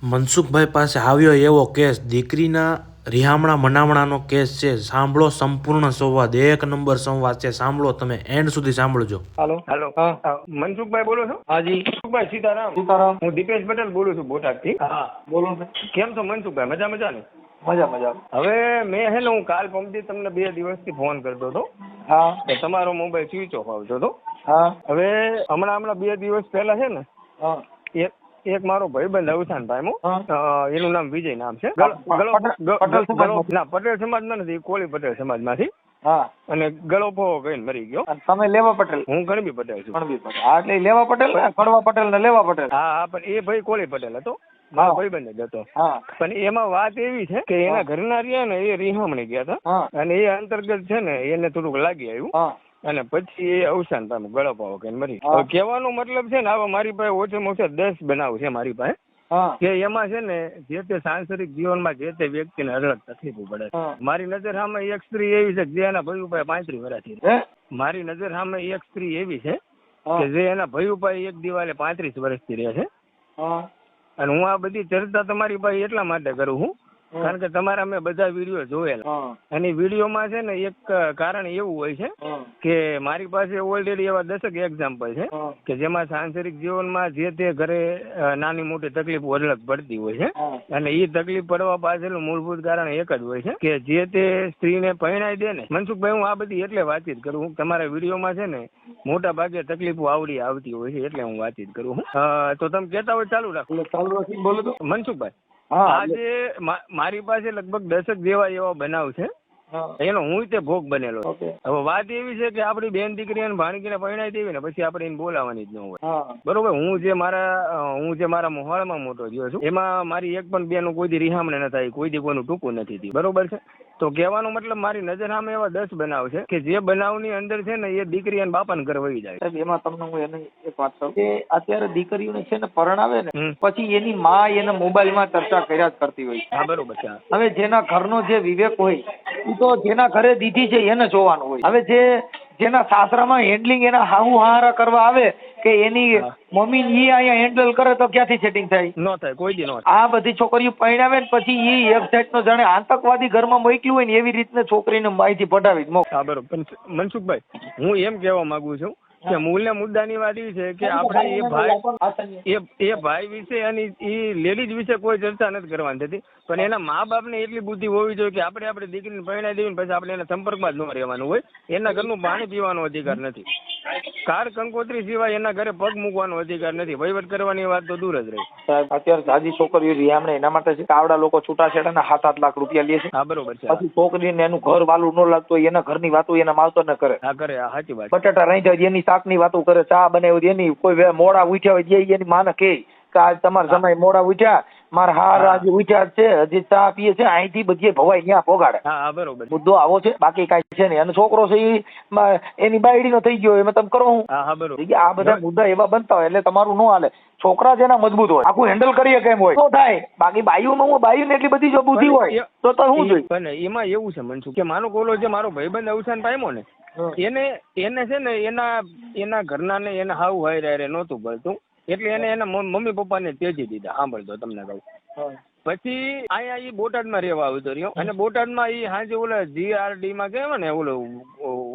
મનસુખભાઈ પાસે આવ્યો એવો કેસ, દીકરીના રિહામણા મનામણાનો કેસ છે. સાંભળો સંપૂર્ણ સંવાદ, એક નંબર સંવાદ છે. સાંભળો, તમે એન્ડ સુધી સાંભળજો. હેલો. મનસુખભાઈ બોલો છો? હાજી. મનસુખભાઈ સીતારામ. સીતારામ. હું દીપેશ પટેલ બોલું છું બોટાદથી. હા બોલો ને. કેમ છો મનસુખભાઈ? મજા ને? મજા. હવે મેં હું કાલ પમદી તમને 2 દિવસથી ફોન કરતો હતો હા કે તમારો મોબાઈલ સ્વિચ ઓફ આવતો હતો. હા હવે હમણાં 2 દિવસ પહેલા છે ને હા એક મારો ભાઈબંધ અવસાન પામ્યો. એનું નામ વિજય નામ છે. પટેલ સમાજમાંથી? ના, પટેલ સમાજમાં નથી, કોળી પટેલ સમાજમાંથી. હા. અને ગળોપો કહીને મરી ગયો. અને તમે લેવા પટેલ? હું ગણબી પટેલ છું. ગણબી પટેલ. હા, એટલે લેવા પટેલ ને કડવા પટેલ ને લેવા પટેલ. હા, પણ એ ભાઈ કોળી પટેલ હતો, મારો ભાઈબંધ જ હતો. હા. પણ એમાં વાત એવી છે કે એના ઘરના રહ્યા ને એ રિહામણી ગયા હતા, હા. અને એ અંતર્ગત છે ને એને થોડુંક લાગી આવ્યું, હા. અને પછી એ અવસાન પામ્યું, ગળપાવો કે મરી. હા. હવે કહેવાનો મતલબ છે ને, આવા મારી પાસે ઓછામાં ઓછા 10 બનાવ છે મારી પાસે, હા. કે એમાં છે ને જે તે સાંસારિક જીવનમાં જે તે વ્યક્તિને અલગ તકલીફો પડે. હા. મારી નજર સામે એક સ્ત્રી એવી છે કે જે એના ભાઈ ઉપર 35 વર્ષથી. હે? મારી નજર સામે એક સ્ત્રી એવી છે હા. કે જે એના ભાઈ ઉપર એક દિવાલે 35 વર્ષથી રહે છે. હા. અને હું આ બધી ચર્ચા તમારી પાસે એટલા માટે કરું છું કારણ કે તમારા મેં બધા વિડીયો જોયેલા, હા. અને વિડીયોમાં છે ને એક કારણ એવું હોય છે હા. કે મારી પાસે ઓલરેડી એવા 10 એક્ઝામ્પલ છે હા. કે જેમાં સાંસારિક જીવનમાં જે તે ઘરે નાની મોટી તકલીફો અલગ પડતી હોય છે, હા. અને એ તકલીફ પડવા પાછળનું મૂળભૂત કારણ એક જ હોય છે કે જે તે સ્ત્રીને પરણાઈ દે ને. મનસુખભાઈ, હું આ બધી એટલે વાતચીત કરું હું, તમારા વિડીયોમાં છે ને મોટા ભાગે તકલીફો આવતી હોય છે એટલે હું વાતચીત કરું છું. તો તમે કહેતા હોય ચાલુ રાખો. એટલે ચાલુ રાખી બોલો તો. મનસુખભાઈ, હા. આજે મારી પાસે લગભગ 10 જેવા એવા બનાવ છે, હા. એનો હું તે ભોગ બનેલો. ઓકે. હવે વાત એવી છે કે આપણી બેન દીકરી અને ભાણકીને પરણાઈ દેવી ને પછી આપણે એને બોલાવવાની જ ન હોય. હા. બરોબર. હું જે મારા મોહાળમાં મોટો થયો છું, એમાં મારી એક પણ બેનું કોઈ દી રિહામણે ન થાય, કોઈ દી કોઈનું ટૂંકું નથી થયું. બરોબર છે. તો કહેવાનો મતલબ મારી નજર સામે એવા 10 બનાવ છે કે જે બનાવની અંદર છે ને એ દીકરી અને બાપાને ઘર વહી જાય. સાહેબ, એમાં તમને હું એની એક વાત કહું કે અત્યારે દીકરીઓને છે ને પરણાવે ને હમ. પછી એની માં એને મોબાઈલમાં ચર્ચા કર્યા જ કરતી હોય. હા, બરોબર છે. હવે જેના ઘરનો જે વિવેક હોય એ તો જેના ઘરે દીધી છે એને જોવાનું હોય. હવે જેના સાસરામાં હેન્ડલિંગ એના હાહુ હારા કરવા આવે કે એની હા. મમ્મી ઈ અહીંયા હેન્ડલ કરે તો ક્યાંથી સેટિંગ થાય? ન થાય, કોઈ દી ન થાય. આ બધી છોકરીઓ પરણાવે ને પછી ઈ એક સાઈડ જાણે આતંકવાદી ઘરમાં મોકલ્યું હોય ને એવી રીતને છોકરીને માહિતી પટાવી જ મોકલે. હા, બરોબર. પણ મનસુખભાઈ, હું એમ કહેવા માંગુ છું કે મૂળને મુદ્દાની વાત એ છે કે આપણે એ ભાઈ વિશે અને એ લેડીઝ વિશે કોઈ ચર્ચા નથી કરવાની થતી, પણ એના મા બાપને એટલી બુદ્ધિ હોવી જોઈએ કે આપણી દીકરીને પરણાવી દેવી પછી આપણે એના સંપર્કમાં જ ન રહેવાનું હોય. એના ઘરનું પાણી પીવાનો અધિકાર નથી, કાર કંકોત્રી સિવાય એના ઘરે પગ મૂકવાનો અધિકાર નથી, વહીવટ કરવાની વાત તો દૂર જ રહી. સાહેબ, અત્યારે જાજી છોકરીઓ રિહામણે એના માટે છે કે આવડા લોકો છૂટાછેડાના 7-8 લાખ રૂપિયા લે છે. હા, બરોબર છે. પછી છોકરીને એનું ઘર વાલું ન લાગતું હોય એના ઘરની વાતો એના માવતર ને કરે. હા, કરે. હા, સાચી વાત. બટાટા રાંધ્યા હોય એની શાકની વાતો કરે, ચા બનાવી એની, કોઈ મોડા ઉઠ્યા હોય એની માને કે આજ તમારા સમય મોડા ઉઠ્યા, મારા હાર આજે ઉઠ્યા છે, હજી ચા પીએ છે, અહીંથી બધી ભવાઈ ત્યાં પોગાડે. હા, બરોબર. મુદ્દો આવો છે, બાકી કાંઈ છે નહીં. અને છોકરો છે એની બાયડીનો થઈ ગયો એમાં તમે કરો હું. હા, બરોબર. આ બધા મુદ્દા એવા બનતા હોય એટલે તમારું ન હાલે. છોકરા જેના મજબૂત હોય, આખું હેન્ડલ કરીએ કેમ હોય તો થાય. બાકી બાયુને એટલી બધી જો બુદ્ધિ હોય તો શું જોઈએ? પણ એમાં એવું છે મનસુખ કે માનો કોલો જે મારો ભાઈબંધ અવસાન પામ્યો ને, એને છે ને એના ઘરના ને એને હાવ હારે નહોતું ભરતું, એટલે એને એના મમ્મી પપ્પાને ત્યજી દીધા. સાંભળતો તમને કહું. પછી અહીંયા ઈ બોટાદમાં રહેવા આવતો રહ્યો, અને બોટાદમાં ઈ હાજે ઓલા GRD માં કહેવાય ને ઓલું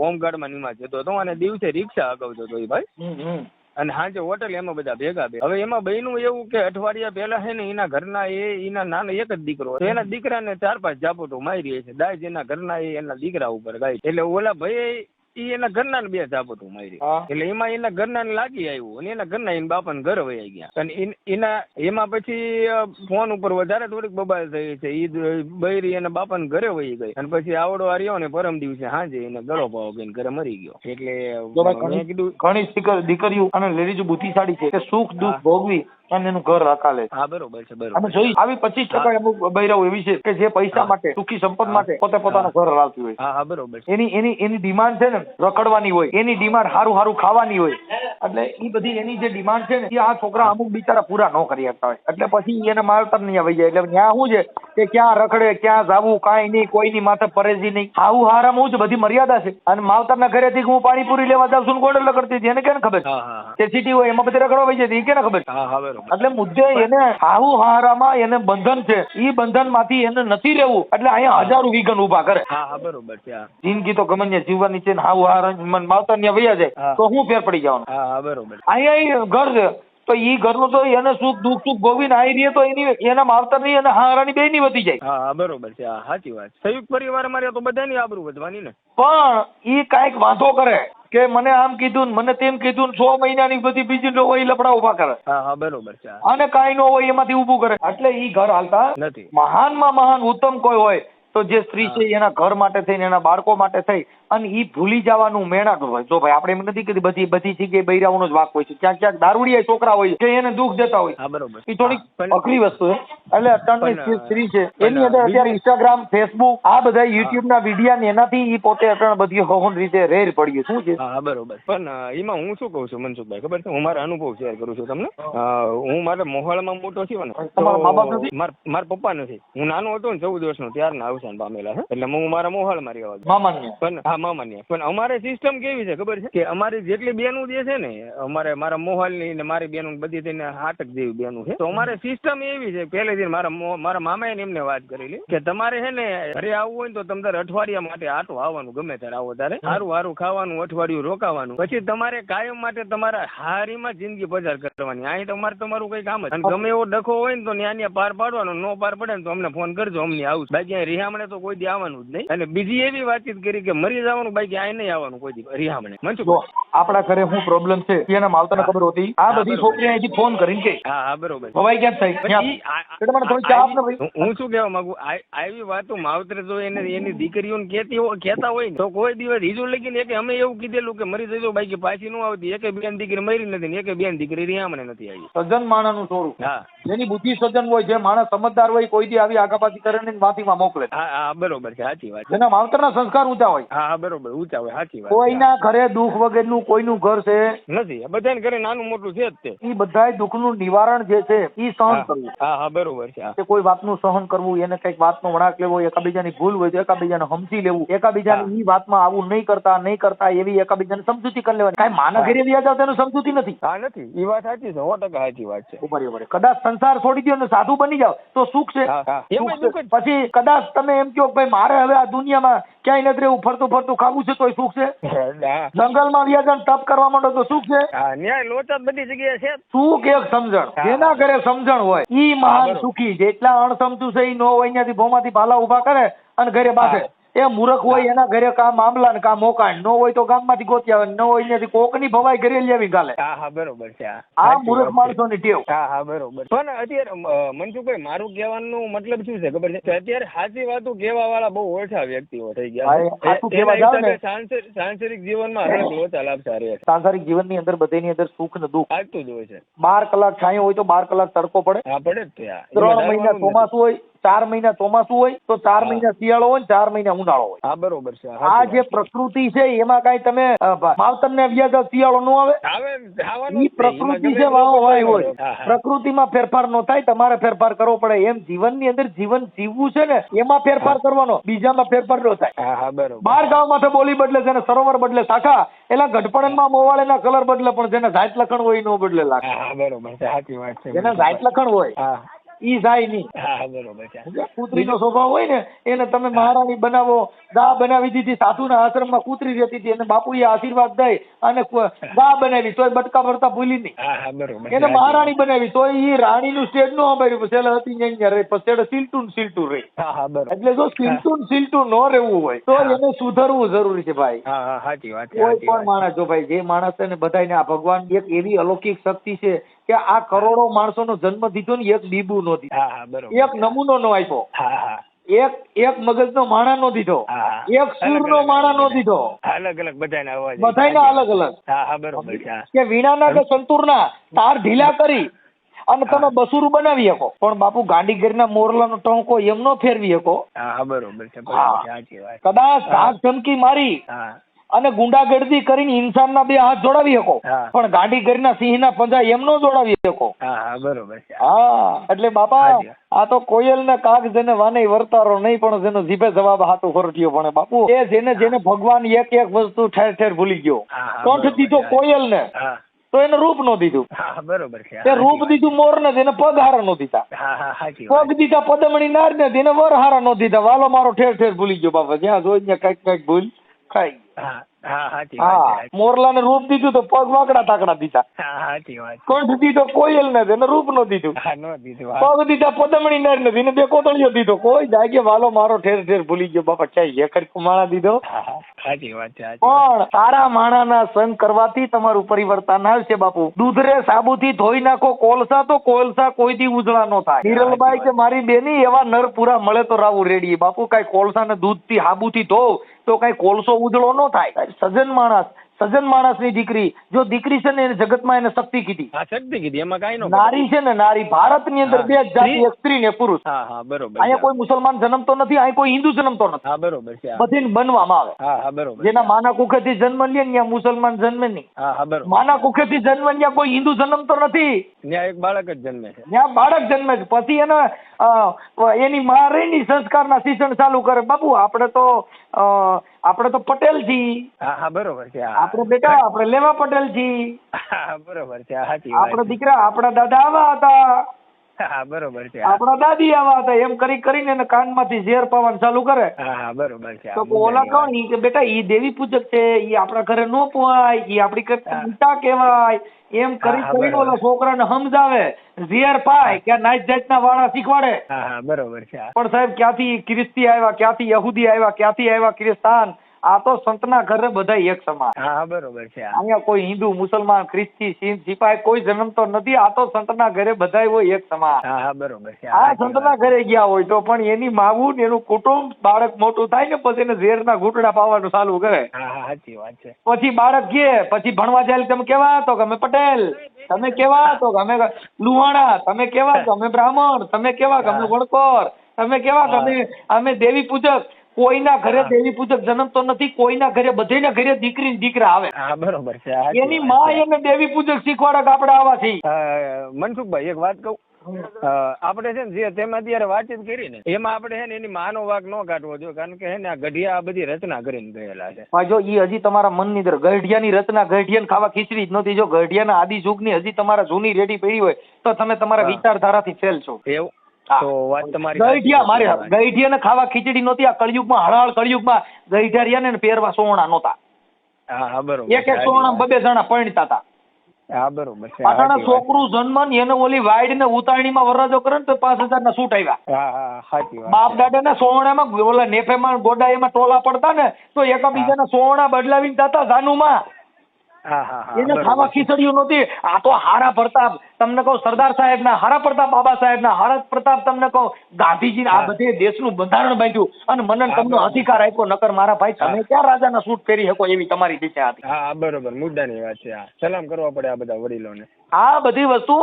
હોમગાર્ડમાં નીમાં જતો હતો, અને દિવસે રિક્ષા હકાવતો હતો એ ભાઈ, અને હાજે હોટલ એમાં બધા ભેગા. હવે એમાં બહેનું એવું કે અઠવાડિયા પહેલા છે ને એના ઘરના એના નાનો એક જ દીકરો, એના દીકરાને 4-5 ઝાપટો મારી છે. દાજ એના ઘરના એના દીકરા ઉપર ગાય, એટલે ઓલા ભાઈ એના ઘરના ને 2 ઝાપટો મારી, એટલે એમાં એના ઘરના ને લાગી આવ્યું, અને એના ઘરના એના બાપાને ઘર વહી ગયા. અને એમાં પછી ફોન ઉપર વધારે થોડીક બબાલ થઈ છે, ઈ બૈરી એના બાપાને ઘરે વહી ગઈ, અને પછી આવડો આવ્યો ને પરમ દિવસે હાજે એને ગળો પાવો કરીને ઘરે મરી ગયો. એટલે મેં કીધું ઘણી દીકરીઓ અને લેડીઝ બુદ્ધિશાળી છે કે સુખ દુઃખ ભોગવી અને એનું ઘર હકાલે. હા, બરોબર છે. બરોબર. અને જોઈ આવી 25% અમુક બૈરાઓ એવી છે કે જે પૈસા માટે, સુખી સંપદ માટે પોતે પોતાનું ઘર હલાવતી હોય. હા, બરોબર. એની ડિમાન્ડ છે ને રખડવાની હોય, એની ડિમાન્ડ સારું ખાવાની હોય, એટલે એ બધી એની જે ડિમાન્ડ છે ને એ આ છોકરા અમુક બિચારા પૂરા ન કરી શકતા હોય, એટલે પછી એને માવતર નહીં આવી જાય. એટલે ત્યાં શું છે કે ક્યાં રખડે ક્યાં જાવું કાંઈ નહીં, કોઈની માથે પરેજી નહીં. આવું હારામાં હું જ બધી મર્યાદા છે. અને માવતરના ઘરેથી હું પાણીપુરી લેવા જાઉં છું ગોડલ રખડતી હતી, એને કેને ખબર? હા હા તે સિટી હોય એમાં બધી રખડવા વહી જતી, એ કેને ખબર? હા હા બરોબર. એટલે મુદ્દે એને આવું હારામાં એને બંધન છે, ઈ બંધન માંથી એને નથી રહેવું, એટલે અહીંયા હજારો વિઘન ઉભા કરે. હા હા બરોબર છે. હા જિંદગી તો ગમે જીવવાની છે ને આવું હારા માવતર ને વૈયા જાય તો હું ફેર પડી જવાનું? હા હા બરોબર. અહીંયા ઈ ઘર છે તો ઈ ઘરનું તો એને સુખ દુઃખ ભોગવીને આવી રહીએ તો એના માવતરની અને હારાની બેયની વધી જાય. હા હા બરોબર છે. હા સાચી વાત. સંયુક્ત પરિવાર મારે તો બધાની આબરૂ વધવાની ને. પણ ઈ કાંઈક વાંધો કરે કે મને આમ કીધું ને મને તેમ કીધું ને 6 મહિનાની બધી બીજી ન હોય લફડા ઉભા કરે. હા હા બરોબર છે. અને કાંઈ ન હોય એમાંથી ઊભું કરે, એટલે ઈ ઘર હાલતા નથી. મહાનમાં મહાન ઉત્તમ કોઈ હોય તો જે સ્ત્રી છે એના ઘર માટે થઈને એના બાળકો માટે થઈ અને ઈ ભૂલી જવાનું મેળા હોય. જો ભાઈ આપણે એમ નથી કે બધી જગ્યાએ બૈરાઓનો જ વાંક હોય છે, ક્યાંક ક્યાંક દારૂડિયા છોકરા હોય કે એને દુઃખ દેતા હોય. હા બરોબર. એ થોડીક અઘરી વસ્તુ છે. એટલે અત્યારની સ્ત્રી છે એની અંદર અત્યારે ઇન્સ્ટાગ્રામ ફેસબુક આ બધા યુટ્યુબ ના વિડીયા ને એનાથી ઈ પોતે અત્યારે બધી હોન રીતે રેર પડ્યું. શું છે? હા બરોબર. પણ એમાં હું શું કહું છું મનસુખભાઈ ખબર છે, હું મારા અનુભવ શેર કરું છું તમને. હું મારા મોહાળમાં મોટો છું ને, તમારા મા બાપ નથી? મારા પપ્પા નથી. હું નાનો હતો ને 14 વર્ષનો ત્યારના અવસાન પામેલા છે, એટલે હું મારા મોહાળમાં રહેવા છું. મામાન્ય? પણ હા મામાન્ય. પણ અમારે સિસ્ટમ કેવી છે ખબર છે કે અમારી જેટલી બેનું જે છે ને અમારે મારા મોહાલની ને મારી બેનું બધી થઈને 8 જેવી બેનું છે. તો અમારે સિસ્ટમ એવી છે પહેલેથી મારા મામાએ એમને વાત કરેલી કે તમારે છે ને ઘરે આવવું હોય ને તો તમારે અઠવાડિયા માટે આટો આવવાનું, ગમે ત્યારે આવો ત્યારે સારું સારું ખાવાનું, અઠવાડિયું રોકાવાનું, પછી તમારે કાયમ માટે તમારા હારીમાં જિંદગી પસાર કરવાની. અહીં તમારું કઈ કામ જ અને ગમે એવો ડખો હોય ને તો ત્યાં પાર પાડવાનો, નો પાર પડે ને તો અમને ફોન કરજો, અમને આવું. બાકી અહીં રિહામણે તો કોઈ દી આવવાનું જ નહીં. અને બીજી એવી વાતચીત કરી કે મરી જવાનું, બાકી અહીં નહીં આવવાનું કોઈ દી રિહામણે. મનસુખ આપણા ઘરે શું પ્રોબ્લેમ છે એના માવતરને ખબર હોતી, આ બધી છોકરી અહીંથી ફોન કરીને કે હા હા બરોબર ભવાઈ ક્યાં થઈ એટલે મને થોડી ચા આપને ભાઈ. હું શું કહેવા માંગુ, આવી વાતો માવતરે જો એની દીકરીઓને કહેતા હોય ને તો કોઈ દિવસ હીજો લગીને કે અમે એવું કીધેલું કે મરી જજો બાકી પાછી નું આવતી. એકે બેન દીકરી મરી નથી ને એકે બેન દીકરી રિહામણે નથી આવી. સજ્જન માણસનું છોડું. હા જેની બુદ્ધિ સજ્જન હોય, જે માણસ સમજદાર હોય, કોઈ દી આવી આગાપાછી કરીને માથીમાં મોકલે. હા હા બરોબર છે. સાચી વાત. જેના માવતરના સંસ્કાર ઊંચા હોય. હા હા બરોબર ઊંચા હોય. સાચી વાત. કોઈના ઘરે દુઃખ વગરનું કોઈનું ઘર છે નથી, બધાને ઘરે નાનું મોટું છે જ તે. ઈ બધાય દુઃખનું નિવારણ જે છે ઈ સહન કરવું. હા હા બરોબર છે. કે કોઈ વાતનું સહન કરવું, એને કઈક વાતનો વળાંક લેવો, એકાબીજાની ભૂલ હોય તો એકાબીજાને સમજી લેવું, એકાબીજાને ઈ વાતમાં આવું નહીં કરતા એવી એકાબીજાને સમજૂતી કરી લેવાની. કાંઈ માના ઘરે વ્યા જાવ તેનું સમજૂતી નથી. હા નથી, ઈ વાત સાચી છે, 100% સાચી વાત છે. બરાબર. કદાચ સંસાર છોડી દો ને સાધુ બની જાવ તો સુખ છે. પછી કદાચ તમે એમ કહો ભાઈ મારે હવે આ દુનિયામાં ક્યાંય નથી રહેવું, ફરતું ખાવું છે તોય સુખ છે. જંગલમાં વ્યા જાવ તપ કરવા માંડો તો સુખ છે. ન્યાય લોચા બધી જગ્યાએ છે. સુખ એક સમજણ, જેના ઘરે સમજણ હોય ઈ મહાન સુખી. જેટલા અણસમજુ છે ઈ નો હોય ત્યાંથી ભોમાંથી ભાલા ઉભા કરે અને ઘરે બાંધે. એ મૂર્ખ હોય એના ઘરે કા મામલા ને કા મોકાણ ન હોય તો ગામમાંથી ગોતી આવે, ન હોય ત્યાંથી કોકની ભવાઈ ઘરે લેવી ગાલે. હા હા બરોબર છે. આ મૂર્ખ માણસોની ટેવ. હા હા બરોબર. પણ અત્યારે મનસુખભાઈ મારું કહેવાનું મતલબ શું છે ખબર છે, અત્યારે સાચી વાતો કહેવા વાળા બહુ ઓછા વ્યક્તિઓ થઈ ગયા. સાંસારિક જીવનમાં હરેક લોચા લાભસા રહે છે. સાંસારિક જીવનની અંદર બધેની અંદર સુખ ને દુઃખ આવતું જ હોય છે. 12 કલાક છાંયો હોય તો 12 કલાક તડકો પડે. હા પડે જ છે. 3 મહિના ચોમાસું હોય, 4 મહિના ચોમાસું હોય તો 4 મહિના શિયાળો હોય, 4 મહિના ઉનાળો હોય. હા બરોબર છે. આ જે પ્રકૃતિ છે એમાં કઈ તમે માવતરને વ્યાજ શિયાળો ન આવે, ઈ પ્રકૃતિ છે હોય. પ્રકૃતિમાં ફેરફાર નો થાય, તમારે ફેરફાર કરવો પડે. એમ જીવનની અંદર જીવન જીવવું છે ને એમાં ફેરફાર કરવાનો, બીજામાં ફેરફાર ન થાય. હા બરોબર. 12 ગામમાં બોલી બદલે છે ને સરોવર બદલે શાખા, એલા ગઢપણમાં મોવાળેના કલર બદલે પણ જેને જાત લખણ હોય નો બદલે લાગે. હા બરોબર છે. સાચી વાત છે. જેને જાત લખણ હોય ઈ જાય નહીં. હા બરોબર છે. કૂતરીનો સ્વભાવ હોય ને એને તમે મહારાણી બનાવો, ગા બનાવી દીધી, સાધુના આશ્રમમાં કૂતરી રહેતી હતી, એને બાપુએ આશીર્વાદ દઈ અને ગા બનાવી તોય બટકા ભરતા ભૂલી નહીં. હા બરોબર. એને મહારાણી બનાવી તોય ઈ રાણીનું સ્ટેજ નો સંભાળ્યું, છેલ્લે હતી અહીંયા રહી, પછી સીલટું રહી. હા બરોબર. એટલે જો સીલટું ન રહેવું હોય તો એને સુધરવું જરૂરી છે ભાઈ. હા સાચી વાત. કોઈ પણ માણસ, જો ભાઈ જે માણસ છે ને બધાને આ ભગવાન એક એવી અલૌકિક શક્તિ છે કે આ કરોડો માણસોનો જન્મ દીધો ને એક બીબુ નો દીધો, એક નમૂનો નો આપ્યો, એક મગજનો માણા નો દીધો, એક સૂરનો માણા નો દીધો. અલગ અલગ બધાના અવાજ, બધાના અલગ અલગ. હા બરોબર છે. કે વીણાના કે સંતૂરના તાર ઢીલા કરી અને તમે બસુરું બનાવી શકો, પણ બાપુ ગાંડીગીરના મોરલાનો ટોંકો એમ નો ફેરવી શકો. હા બરોબર છે. સાચી વાત. કદાચ શાક ધમકી મારી અને ગુંડાગર્દી કરીને ઇન્સાનના બે હાથ જોડાવી શકો, હા. પણ ગાંડી કરીને સિંહના પંજા એમ નો જોડાવી શકો. હા હા બરોબર છે. હા એટલે બાપા હાજી. આ તો કોયલ ને કાગ જેને વાને વર્તારો નહીં, પણ જેનો જીભે જવાબ હાથું ફરટ્યો પણ બાપુ એ જેને ભગવાન એક એક વસ્તુ ઠેર ઠેર ભૂલી ગયો. હા, હા, કંઠ બરોબર દીધો છે. કોયલ ને હા તો એને રૂપ નો દીધું, હા બરોબર છે. તે રૂપ દીધું મોર ને તેને પગ હારા નો દીધા, હા હા સાચી વાત. પગ દીધા પદમણી નાર ને તેને વર હારા નો દીધા. વાલો મારો ઠેર ઠેર ભૂલી ગયો બાપા, જ્યાં જોઈ ત્યાં કઈક કઈક ભૂલ ખાઈ ગયો. હા હા સાચી વાત હા છે. મોરલા ને રૂપ દીધું તો પગ વાકડા તાકડા દીધા, હા સાચી વાત. કંઠ દીધો કોયલ ને તેને રૂપ નો દીધું, હા નો દીધું. હા પગ દીધા પદમણી નાર ને તેને બે કોતળીઓ દીધો. કોઈ જાગે વાલો મારો ઠેર ઠેર ભૂલી ગયો બાપા, ચાઈ એકર કુમાણા દીધો. હા, હા, સાચી વાત છે. સાચી વાત. પણ સારા માણાના સંગ કરવાથી તમારું પરિવર્તન આવશે બાપુ. દૂધરે સાબુથી ધોઈ નાખો કોલસા તો કોલસા કોઈ દી ઉજળા નો થાય. હિરલબાઈ કે મારી બેની એવા નર પૂરા મળે તો રાવું રેડી બાપુ. કઈ કોલસા ને દૂધથી સાબુથી ધોવ તો કઈ કોલસો ઉજળો નો થાય. સજ્જન માણસની દીકરી, જો દીકરી છે ને એને જગતમાં એને શક્તિ કીધી. હા શક્તિ કીધી, એમાં કાંઈ નો. નારી છે ને નારી, ભારતની અંદર હા. બે જ જાતિ, એક સ્ત્રી ને પુરુષ. હા હા બરોબર અહીંયા છે. કોઈ મુસલમાન જન્મતો નથી, અહીંયા કોઈ હિન્દુ જન્મતો નથી, હા બરોબર છે. હા બધીને બનવામાં આવે. હા હા બરોબર છે. જેના માના કુખેથી જન્મ લે ને ત્યાં મુસલમાન જન્મે નહીં, હા હા બરોબર. માના કુખેથી જન્મ ત્યાં કોઈ હિન્દુ જન્મતો નથી, ત્યાં એક બાળક જ જન્મે છે. ત્યાં બાળક જન્મે છે. પછી એની માં રહીને સંસ્કારના શિક્ષણ ચાલુ કરે. બાપુ આપણે તો પટેલ છીએ, હા હા બરોબર છે. હા આપણે બેટા આપણે લેવા પટેલ છીએ, હા બરોબર છે. સાચી વાત આપણા છે. દીકરા આપણા દાદા આવા હતા, હા બરોબર છે. આપણા દાદી આવા હતા, એમ કરી કરીને એને કાનમાંથી ઝેર પાવાનું ચાલુ કરે. હા હા બરોબર છે. તો ઓલા કોણ ઈ કે બેટા ઈ દેવી પૂજક છે, ઈ આપણા ઘરે નો પોવાય, ઈ આપણી કરતા મોટા કહેવાય, એમ કરી હા, કરીને બરાબર. ઓલા છોકરાને સમજાવે, ઝેર પાય કે નાઈટ જાતના વાળા શીખવાડે. હા હા બરોબર છે. પણ સાહેબ ક્યાંથી ખ્રિસ્તી આવ્યા, ક્યાંથી યહૂદી આવ્યા, ક્યાંથી આવ્યા ક્રિસ્તાન? આ તો સંતના ઘરે બધા એક સમાન. હા હા બરોબર છે. અહીંયા કોઈ હિન્દુ મુસલમાન ખ્રિસ્તી સિંહ સિપાઈ કોઈ જન્મતો નથી. આ તો સંતના ઘરે બધાય હોય એક સમાન. હા હા બરોબર છે. આ સંતના ઘરે ગયા હોય તો પણ એની માવું ને એનું કુટુંબ, બાળક મોટું થાય ને પછી એને ઝેરના ઘૂંટડા પાવાનું ચાલુ કરે. હા હા સાચી વાત છે. પછી બાળક કે પછી ભણવા જાય, તમે કેવા તો અમે પટેલ, તમે કેવા તો અમે લુહાણા, તમે કેવા તો અમે બ્રાહ્મણ, તમે કેવા કે અમે વણકોર, તમે કેવા કે અમે દેવી પૂજક. કોઈના ઘરે દેવી પૂજક જન્મતો નથી, કોઈના ઘરે બધેના ઘરે દીકરી ને દીકરા આવે. હા બરોબર છે. સાચી એની વાત માં છે. એને દેવી પૂજક શીખવાડે કે આપણે આવા છીએ. મનસુખભાઈ એક વાત કહું, આપણે છે ને જે તેમાં અત્યારે વાતચીત કરી ને એમાં આપણે છે ને એની માનો વાક ન કાઢવો જોઈએ, કારણ કે છે ને આ ગઢિયા આ બધી રચના કરીને ગયેલા છે. જો ઈ હજી તમારા મનની અંદર ગઢિયાની રચના, ગઢિયાને ખાવા ખીચડી જ નહોતી. જો ગઢિયાના આદિ યુગની હજી તમારા જૂની રેડી પડી હોય તો તમે તમારા વિચારધારાથી ફેલ છો. એવું હા. તો વાત તમારી ગઈઢિયા મારે સાચી. ગઈઢિયાને ખાવા ખીચડી નહોતી. આ કળિયુગમાં હળહળ કળિયુગમાં ગઈઢિયા રહ્યા ને પહેરવા સોવણા નહોતા. હા હા બરોબર. એક એક સોવણા બબે જણા પરણતા હતા. હા બરોબર છે. પાછળના છોકરું જન્મ ને એને ઓલી વાઈડ ને ઉતાણીમાં વરરાજો કરે ને તો 5,000 ના સૂટ આવ્યા. હા હા સાચી વાત. બાપ દાદાના સોવણામાં ઓલા નેફેમાં ગોડાઈમાં ટોલા પડતા ને તો એકબીજાના સોવણા બદલાવીને જતા જાનુમાં. હા હા હા એને ખાવા ખીચડીઓ નહોતી. આ તો હારા પ્રતાપ, તમને કહું સરદાર સાહેબ ના, હારા પ્રતાપ બાબા સાહેબ ના, હારા પ્રતાપ તમને કહું ગાંધીજી આ બધે દેશનું બંધારણ બાંધ્યું અને મને તમને અધિકાર આપ્યો. નકર મારા ભાઈ તમે ક્યાં રાજાના સૂટ પહેરી શકો એવી તમારી દિશા હતી. હા બરોબર મુદ્દાની વાત છે. હા સલામ કરવા પડે આ બધા વડીલોને. આ બધી વસ્તુ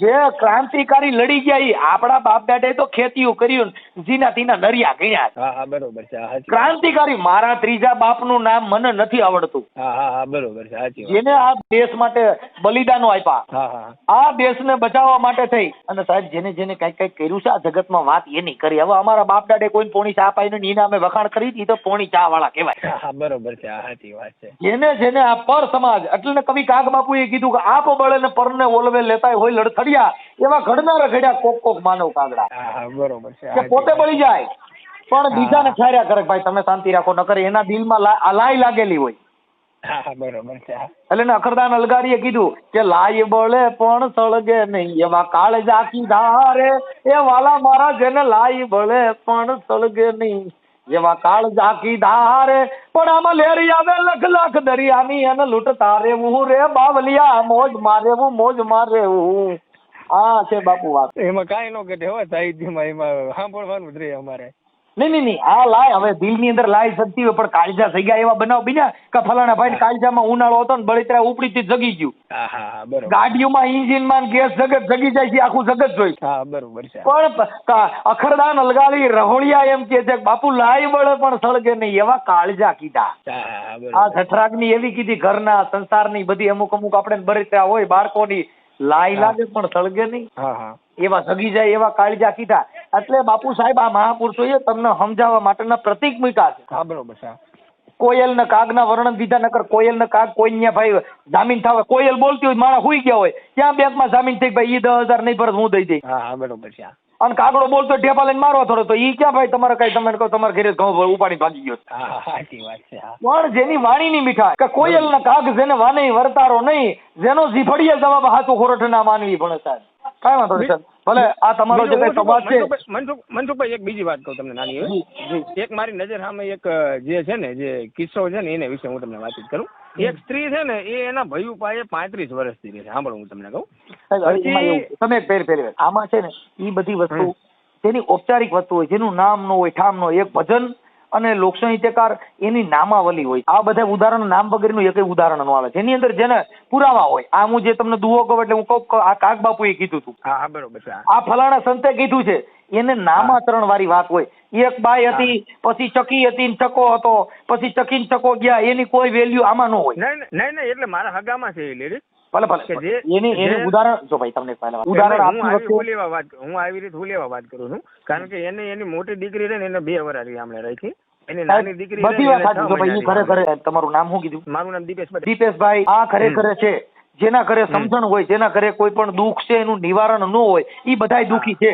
જે ક્રાંતિકારી લડી ગયા ઈ આપણા બાપ દાદાએ તો ખેતીઓ કર્યું, જીના તીના નરિયા ગણ્યા. હા હા બરોબર છે. ક્રાંતિકારી મારા ત્રીજા બાપનું નામ મને નથી આવડતું. હા હા હા બરોબર છે. સાચી વાત. જેને આ દેશ માટે બલિદાનો આપ્યા, હા હા આ દેશને બચાવવા માટે થઈ. અને સાહેબ જેને જેને કઈક કઈક કર્યું છે આ જગતમાં વાત એ નહીં કરી. હવે અમારા બાપ દાડે કોઈ પોણી ચા પાઈને એના અમે વખાણ કરી હતી તો પોણી ચા વાળા કહેવાય. હા બરોબર છે. સાચી વાત છે. જેને જેને આ પર સમાજ એટલે કવિ કાગ બાપુએ કીધું કે આપ બળે ને પરને ઓલવે લેતા હોય લડથડિયા, એવા ઘડનારા ઘડ્યા કોક કોક માનવ કાગડા. હા હા બરોબર છે. કે પોતે બળી જાય પણ બીજાને ઠાર્યા કરે. ભાઈ તમે શાંતિ રાખો, નકર એના દિલમાં લાઈ લાગેલી હોય. હા હા બરોબર છે. એટલે ને અખરદાન અલગારીએ કીધું કે લાઈ બળે પણ સળગે નહીં એવા કાળજા કીધા એ વાલા મારા, જેને લાઈ બળે પણ સળગે નહીં એવા કાળજા કીધા રે. પણ આમાં લેરી આવે લખ લખ દરિયાની અને લૂંટતા રેવું રે બાવલિયા, મોજ મારેવું મોજ મારેવું. હા છે બાપુ વાત. એમાં કાંઈ ન ઘટે હો સાહિત્યમાં, એમાં સાંભળવાનું જ રહે અમારે. નહીં આ લાય હવે દિલની અંદર લાય શકતી હોય પણ કાળજા થઈ ગયા એવા બનાવ બન્યા કે ફલાણા ભાઈ કાળજામાં ઉનાળો હતો ને બળતરા ઉપડી થી જગી ગયું. હા બરોબર. ગાડીઓમાં ઇન્જિનમાં ગેસ જગત જગી જાય છે આખું જગત જોઈ. હા બરોબર છે. પણ અખરદાન અલગાડી રહોળિયા એમ કે છે બાપુ લાય બળે પણ સળગે નહીં એવા કાળજા કીધા. આ જઠરાગની એવી કીધી ઘરના સંસારની બધી અમુક આપણે બળતરા હોય બાળકોની લાય લાગે પણ સળગે નહીં એવા સગી જાય એવા કાળજા કીધા. એટલે બાપુ સાહેબ આ મહાપુરુષોએ તમને સમજાવવા માટેના પ્રતીક મૂક્યા છે. હા બરોબર છે. કોયલ ને કાગ ના વર્ણન દીધા નકર કોયલ ને કાગ કોઈ ને ભાઈ જામીન થાવે કોયલ બોલતી હોય માણસ હુઈ ગયા હોય ત્યાં બેંકમાં જામીન થઈ ભાઈ ઈ 10,000 નહીં ભરત હું દઈ દઈ. હા બરોબર છે. અને કાગડો બોલતો ઢેપા લઈને મારવા થોડો તો ઈ ક્યાં ભાઈ તમારે કઈ તમે કહો તમારે ઘરે ઘઉં ઉપાડી ભાગી ગયો. સાચી વાત છે. પણ જેની વાણીની મીઠાઈ કે કોયલ ને કાગ જેને વાણી વર્તારો નહીં જેનો જીફડીએ જવાબ હાથું ખોરઠ ના માનવી ભણે સાહેબ કાંઈ વાંધો નહીં ભલે આ તમારો જે કઈ સમાજ છે. મનસુખભાઈ એક બીજી વાત કહું તમને નાની એક મારી નજર સામે એક જે છે ને જે કિસ્સો છે ને એને વિશે હું તમને વાતચીત કરું. એક સ્ત્રી છે ને એ એના ભાઈ પાસે 35 વર્ષથી રહે છે. સાંભળો હું તમને કહું તમે પહેલી આમાં છે ને એ બધી વસ્તુ જેની ઔપચારિક વસ્તુ હોય જેનું નામ નો હોય ઠામ નો એક ભજન અને લોકસાહિત્યકાર એની નામાવલી હોય. આ બધા ઉદાહરણ નામ વગેરેનું એક ઉદાહરણ નો આવે જેની અંદર જેને પુરાવા હોય. આ હું જે તમને દુહો કહું એટલે હું કહું આ કાગ બાપુએ કીધું હતું. હા બરોબર છે. આ ફલાણા સંતે કીધું છે એને નામાતરણ વાળી વાત હોય. એક બાઈ હતી પછી ચકી હતી ચકો હતો પછી ચકી ચકો ગયા એની કોઈ વેલ્યુ આમાં ન હોય. નહીં એટલે મારા હગામાં છે એ લેડીઝ. ભલે એની ઉદાહરણ જો ભાઈ તમને ઉદાહરણ હું આવી રીતે લેવા વાત કરું છું કારણ કે એની મોટી દીકરી રહે ને એને 2 વર્ષ હમણાં રાખી. એની નાની દીકરી બધી વાત સાચી છે ભાઈ. ખરેખર તમારું નામ શું કીધું? મારું નામ દીપેશભાઈ. દીપેશભાઈ આ ખરેખર છે જેના ઘરે સમજણ હોય જેના ઘરે કોઈ પણ દુઃખ છે એનું નિવારણ ન હોય એ બધાય દુઃખી છે.